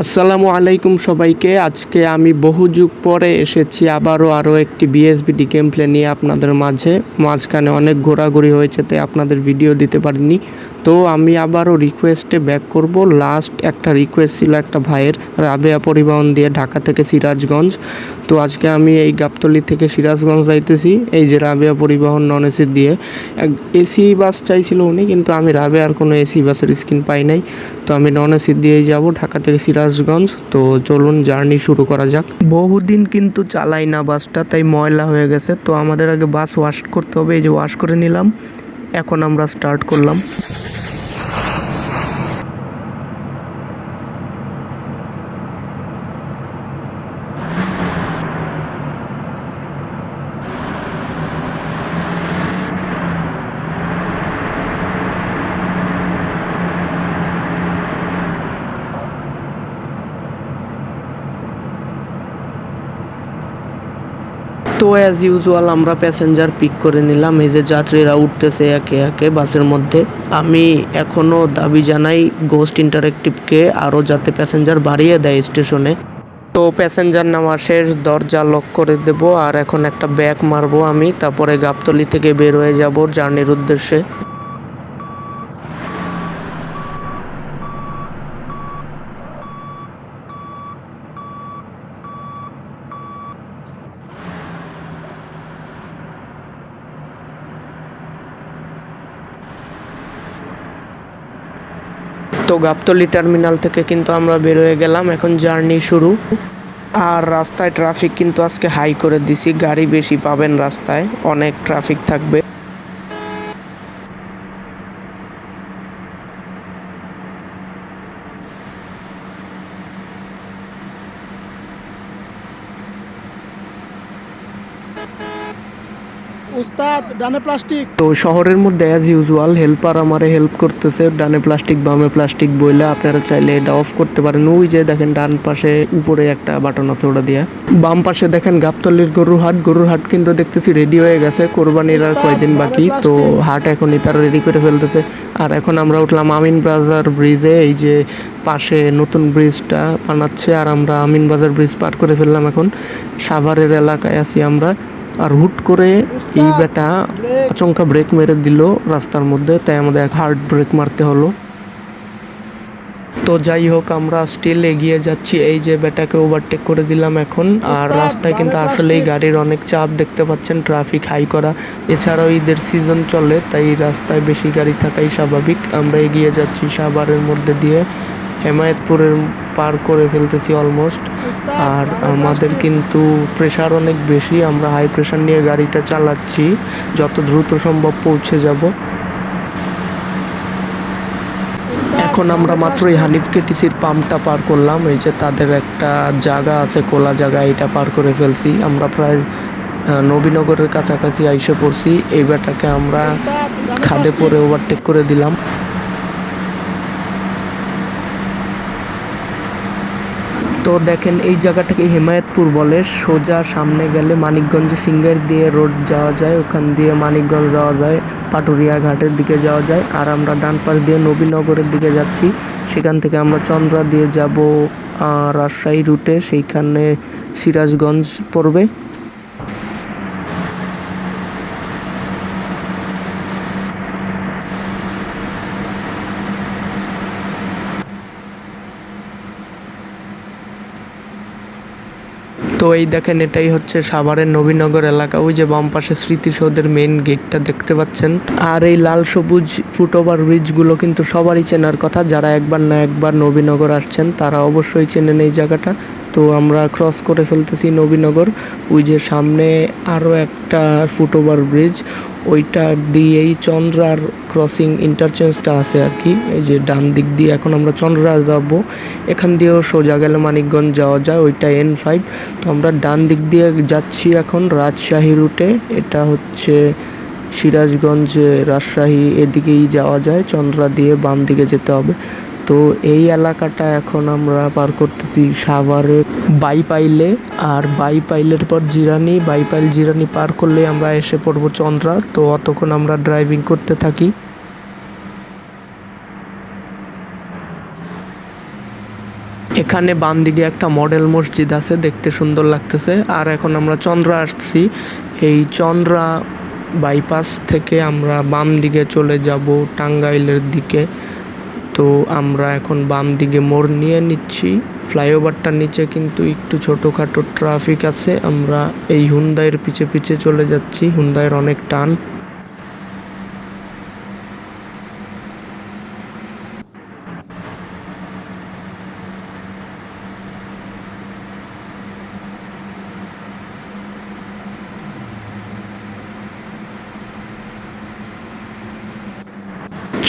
আসসালামু আলাইকুম সবাইকে। আজকে আমি বহু যুগ পরে এসেছি আরও একটি বিএসবিডি গেম প্লে নিয়ে আপনাদের মাঝখানে অনেক ঘোরাঘুরি হয়েছে, তাই আপনাদের ভিডিও দিতে পারিনি। তো আমি আবারও রিকোয়েস্টে ব্যাক করব। লাস্ট একটা রিকোয়েস্ট ছিল একটা ভাইয়ের, রাবেয়া পরিবহন দিয়ে ঢাকা থেকে সিরাজগঞ্জ। তো আজকে আমি এই গাবতলী থেকে সিরাজগঞ্জ যাইতেছি, এই যে রাবেয়া পরিবহন নন এসি দিয়ে। এসি বাস চাইছিল উনি, কিন্তু আমি রাবেয়ার কোনো এসি বাসের স্ক্রিন পাই নাই, তো আমি নন এসি দিয়েই যাব ঢাকা থেকে সিরাজগঞ্জ। তো চলুন জার্নি শুরু করা যাক। বহুদিন কিন্তু চালাই না বাসটা, তাই ময়লা হয়ে গেছে। তো আমাদের আগে বাস ওয়াশ করতে হবে, এই যে ওয়াশ করে নিলাম। এখন আমরা স্টার্ট করলাম। তো অ্যাজ ইউজুয়াল আমরা প্যাসেঞ্জার পিক করে নিলাম। এই যে যাত্রীরা উঠতেছে একে একে বাসের মধ্যে। আমি এখনও দাবি জানাই গোস্ট ইন্টারেক্টিভকে আরও যাতে প্যাসেঞ্জার বাড়িয়ে দেয় স্টেশনে। তো প্যাসেঞ্জার নামা শেষ, দরজা লক করে দেব। আর এখন একটা ব্যাক মারবো আমি, তারপরে গাবতলী থেকে বের হয়ে যাব জার্নির উদ্দেশ্যে। তো গাবতলী টার্মিনাল থেকে কিন্তু আমরা বের হয়ে গেলাম, এখন জার্নি শুরু। আর রাস্তায় ট্রাফিক কিন্তু আজকে হাই করে দিছি, গাড়ি বেশি পাবেন রাস্তায়, অনেক ট্রাফিক থাকবে। উস্তাদ ডানে প্লাস্টিক। তো শহরের মধ্যে অ্যাজ ইউজুয়াল হেল্পার আমারে হেল্প করতেছে, ডানে প্লাস্টিক বামে প্লাস্টিক বইলে। আপনারা চাইলে এটা অফ করতে পারেন। ওই যে দেখেন ডান পাশে উপরে একটা বাটন আছে, ওটা দিয়ে। বাম পাশে দেখেন গাবতলীর গরুর হাট কিন্তু দেখতেছি রেডি হয়ে গেছে, কোরবানির আর কয়দিন বাকি। তো হাট এখনই তারা রেডি করে ফেলতেছে। আর এখন আমরা উঠলাম আমিন বাজার ব্রিজে, এই যে পাশে নতুন ব্রিজটা বানাচ্ছে। আর আমরা আমিন বাজার ব্রিজ পার করে ফেললাম, এখন সাভারের এলাকায় আছি আমরা। আর হুট করে এই বেটা আচমকা ব্রেক মেরে দিল রাস্তার মধ্যে, তাই আমাদের এক হার্ড ব্রেক মারতে হলো। তো যাই হোক, আমরা স্টিল এগিয়ে যাচ্ছি। এই যে বেটাকে ওভারটেক করে দিলাম এখন। আর রাস্তায় কিন্তু আসলেই গাড়ির অনেক চাপ দেখতে পাচ্ছেন, ট্রাফিক হাই করা। এছাড়াও ঈদের সিজন চলে, তাই রাস্তায় বেশি গাড়ি থাকাই স্বাভাবিক। আমরা এগিয়ে যাচ্ছি সাভারের মধ্যে দিয়ে, হেমায়েতপুরের পার করে ফেলতেছি অলমোস্ট। আর আমাদের কিন্তু প্রেশার অনেক বেশি, আমরা হাই প্রেশার নিয়ে গাড়িটা চালাচ্ছি, যত দ্রুত সম্ভব পৌঁছে যাব। এখন আমরা মাত্রই হানিফ কেটিসির পাম্পটা পার করলাম। এই যে তাদের একটা জায়গা আছে, খোলা জায়গা, এটা পার করে ফেলছি। আমরা প্রায় নবীনগরের কাছাকাছি আইসে পড়ছি। এই বেটাকে আমরা খাদে পরে ওভারটেক করে দিলাম। তো দেখেন এই জায়গাটাকে হেমায়েতপুর বলে। সোজা সামনে গেলে মানিকগঞ্জ সিঙ্গার দিয়ে রোড যাওয়া যায়, ওখান দিয়ে মানিকগঞ্জ যাওয়া যায়, পাটুরিয়া ঘাটের দিকে যাওয়া যায়। আর আমরা ডান পাশ দিয়ে নবীনগরের দিকে যাচ্ছি, সেখান থেকে আমরা চন্দ্রা দিয়ে যাব রাজশাহী রুটে, সেইখানে সিরাজগঞ্জ পড়বে। তো এই দেখেন এটাই হচ্ছে সাভারের নবীনগর এলাকা। ওই যে বাম পাশে স্মৃতিসৌধের মেইন গেটটা দেখতে পাচ্ছেন। আর এই লাল সবুজ ফুটওভার ব্রিজগুলো কিন্তু সবারই চেনার কথা, যারা একবার না একবার নবীনগর আসছেন তারা অবশ্যই চেনেন এই জায়গাটা। তো আমরা ক্রস করে ফেলতেছি নবীনগর। ওই যে সামনে আরও একটা ফুটওভার ব্রিজ, ওইটা দিয়েই চন্দ্রার ক্রসিং ইন্টারচেঞ্জটা আছে আর কি। এই যে ডান দিক দিয়ে এখন আমরা চন্দ্রা যাব, এখান দিয়েও সোজা গেলে মানিকগঞ্জ যাওয়া যায়, ওইটা N5। তো আমরা ডান দিক দিয়ে যাচ্ছি এখন রাজশাহী রুটে। এটা হচ্ছে সিরাজগঞ্জ রাজশাহী, এদিকেই যাওয়া যায়, চন্দ্রা দিয়ে বাম দিকে যেতে হবে। তো এই এলাকাটা এখন আমরা পার করতেছি সাভারের বাইপাইলে। আর বাইপাইলের পর জিরানি, বাইপাইল জিরানি পার করলে আমরা এসে পড়বো চন্দ্রা। তো অতক্ষণ আমরা ড্রাইভিং করতে থাকি। এখানে বাম দিকে একটা মডেল মসজিদ আছে, দেখতে সুন্দর লাগতেছে। আর এখন আমরা চন্দ্রা আসছি। এই চন্দ্রা বাইপাস থেকে আমরা বাম দিকে চলে যাব টাঙ্গাইলের দিকে। তো আমরা এখন বাম দিকে মোড় নিয়ে নিচ্ছি। ফ্লাইওভারটার নিচে কিন্তু একটু ছোটোখাটো ট্রাফিক আছে। আমরা এই হুন্দাইয়ের পিছে পিছে চলে যাচ্ছি, হুন্দাইয়ের অনেক টান।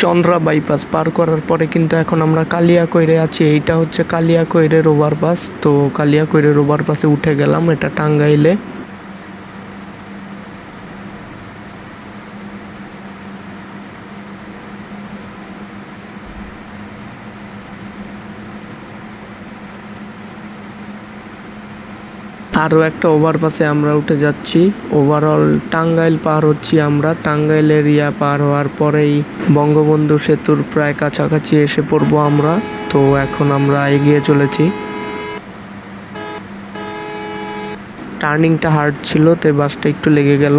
চন্দ্রা বাইপাস পার করার পরে কিন্তু এখন আমরা কালিয়াকৈরে আছি। এইটা হচ্ছে কালিয়াকৈরের ওভারপাস। তো কালিয়াকৈরের ওভারপাসে উঠে গেলাম, এটা টাঙ্গাইলে। আরও একটা ওভারপাসে আমরা উঠে যাচ্ছি। ওভারঅল টাঙ্গাইল পার হচ্ছি আমরা। টাঙ্গাইল এরিয়া পার হওয়ার পরেই বঙ্গবন্ধু সেতুর প্রায় কাছাকাছি এসে পড়বো আমরা। তো এখন আমরা এগিয়ে চলেছি। টার্নিংটা হার্ড ছিল, তো বাসটা একটু লেগে গেল।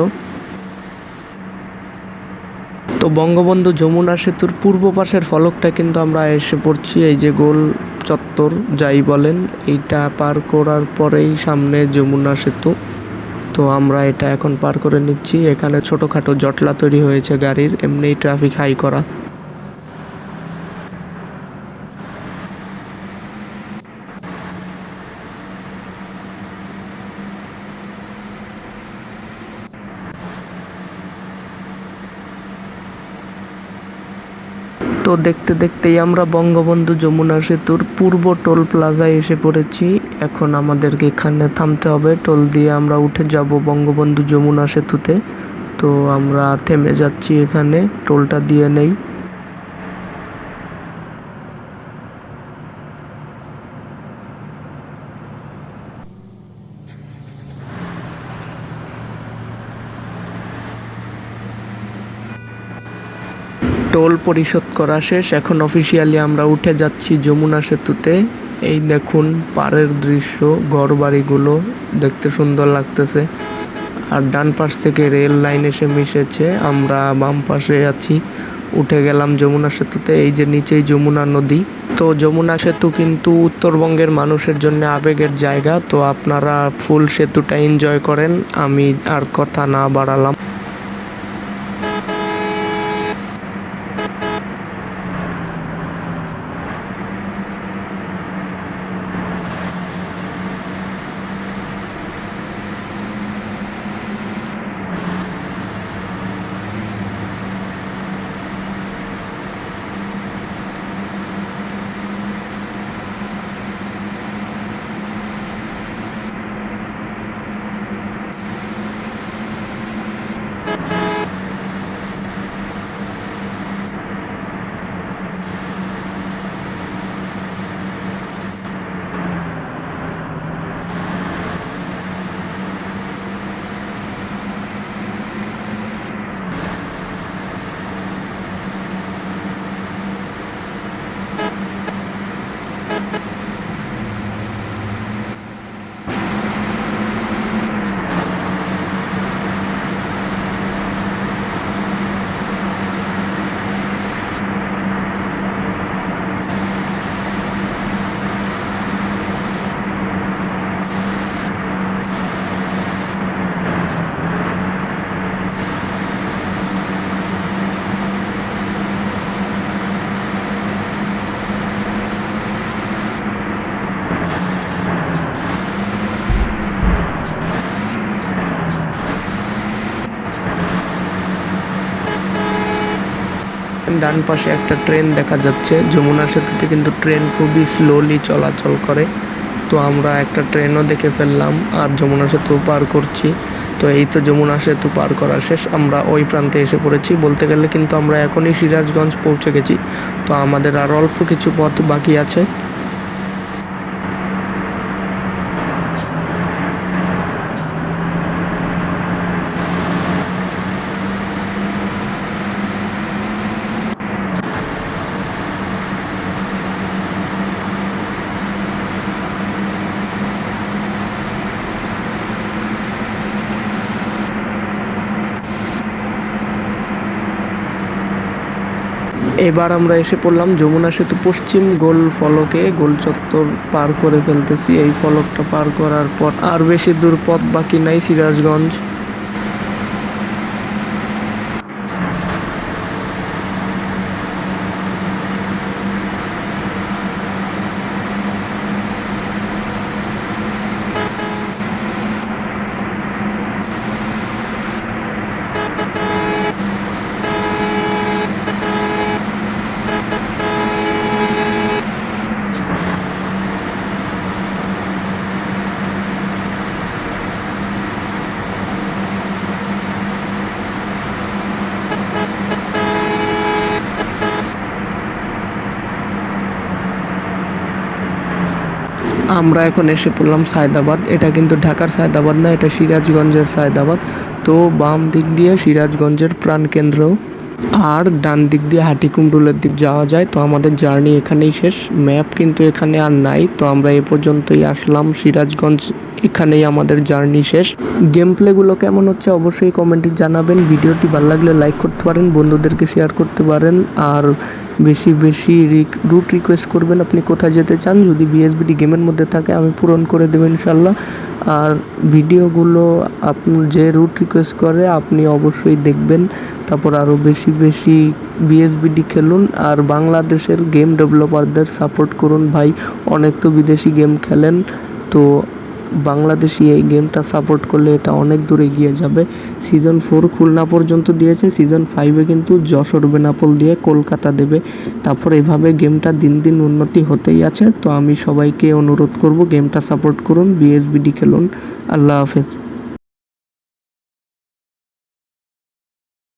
তো বঙ্গবন্ধু যমুনা সেতুর পূর্ব পাশের ফলকটা কিন্তু আমরা এসে পড়ছি। এই যে গোল চত্বর যাই বলেন, এইটা পার করার পরেই সামনে যমুনা সেতু। তো আমরা এটা এখন পার করে নিচ্ছি। এখানে ছোটোখাটো জটলা তৈরি হয়েছে গাড়ির, এমনি ট্রাফিক হাই করা। তো দেখতে দেখতেই আমরা বঙ্গবন্ধু যমুনা সেতুর পূর্ব টোল প্লাজায় এসে পড়েছি। এখন আমাদেরকে এখানে থামতে হবে, টোল দিয়ে আমরা উঠে যাব বঙ্গবন্ধু যমুনা সেতুতে। তো আমরা থেমে যাচ্ছি এখানে, টোলটা দিয়ে নেই। টোল পরিশোধ করা শেষ। এখন অফিসিয়ালি আমরা উঠে যাচ্ছি যমুনা সেতুতে। এই দেখুন পাড়ের দৃশ্য, ঘরবাড়িগুলো দেখতে সুন্দর লাগতেছে। আর ডান পাশ থেকে রেল লাইন এসে মিশেছে, আমরা বাম পাশে আছি। উঠে গেলাম যমুনা সেতুতে। এই যে নিচেই যমুনা নদী। তো যমুনা সেতু কিন্তু উত্তরবঙ্গের মানুষের জন্য আবেগের জায়গা। তো আপনারা ফুল সেতুটা এনজয় করেন, আমি আর কথা না বাড়ালাম। ডান পাশে একটা ট্রেন দেখা যাচ্ছে। যমুনা সেতুতে কিন্তু ট্রেন খুবই স্লোলি চলাচল করে। তো আমরা একটা ট্রেনও দেখে ফেললাম আর যমুনা সেতু পার করছি। তো এই তো যমুনা সেতু পার করা শেষ, আমরা ওই প্রান্তে এসে পড়েছি। বলতে গেলে কিন্তু আমরা এখনই সিরাজগঞ্জ পৌঁছে গেছি। তো আমাদের আর অল্প কিছু পথ বাকি আছে। এবার আমরা এসে পড়লাম যমুনা সেতু পশ্চিম গোল ফলকে, গোল চত্বর পার করে ফেলতেছি। এই ফলকটা পার করার পর আর বেশি দূর পথ বাকি নাই, সিরাজগঞ্জ। আমরা এখন এসে পড়লাম সায়দাবাদ। এটা কিন্তু ঢাকার সায়দাবাদ না, এটা সিরাজগঞ্জের সায়দাবাদ। তো বাম দিক দিয়ে সিরাজগঞ্জের প্রাণকেন্দ্র, আর ডান দিক দিয়ে হাটিকুমরুলের দিক যাওয়া যায়। তো আমাদের জার্নি এখানেই শেষ, ম্যাপ কিন্তু এখানে আর নাই। তো আমরা এ পর্যন্তই আসলাম সিরাজগঞ্জ, এখানেই আমাদের জার্নি শেষ। গেম প্লেগুলো কেমন হচ্ছে অবশ্যই কমেন্টে জানাবেন। ভিডিওটি ভালো লাগলে লাইক করতে পারেন, বন্ধুদেরকে শেয়ার করতে পারেন, আর বেশি বেশি রুট রিকোয়েস্ট করবেন আপনি কোথায় যেতে চান। যদি বিএসবিডি গেমের মধ্যে থাকে আমি পূরণ করে দেবো ইনশাল্লাহ। আর ভিডিওগুলো আপনি যে রুট রিকোয়েস্ট করে আপনি অবশ্যই দেখবেন। তারপর আরও বেশি বেশি বিএসবিডি খেলুন, আর বাংলাদেশের গেম ডেভেলপারদের সাপোর্ট করুন ভাই। অনেক তো বিদেশি গেম খেলেন, তো বাংলাদেশি এই গেমটা সাপোর্ট করলে এটা অনেক দূরে এগিয়ে যাবে। সিজন 4 খুলনা পর্যন্ত দিয়েছে, সিজন 5-এ কিন্তু যশোর বেনাপোল দিয়ে কলকাতা দেবে। তারপর এভাবে গেমটা দিন দিন উন্নতি হতেই আছে। তো আমি সবাইকে অনুরোধ করব গেমটা সাপোর্ট করুন, বিএসবিডি খেলুন। আল্লাহ হাফেজ।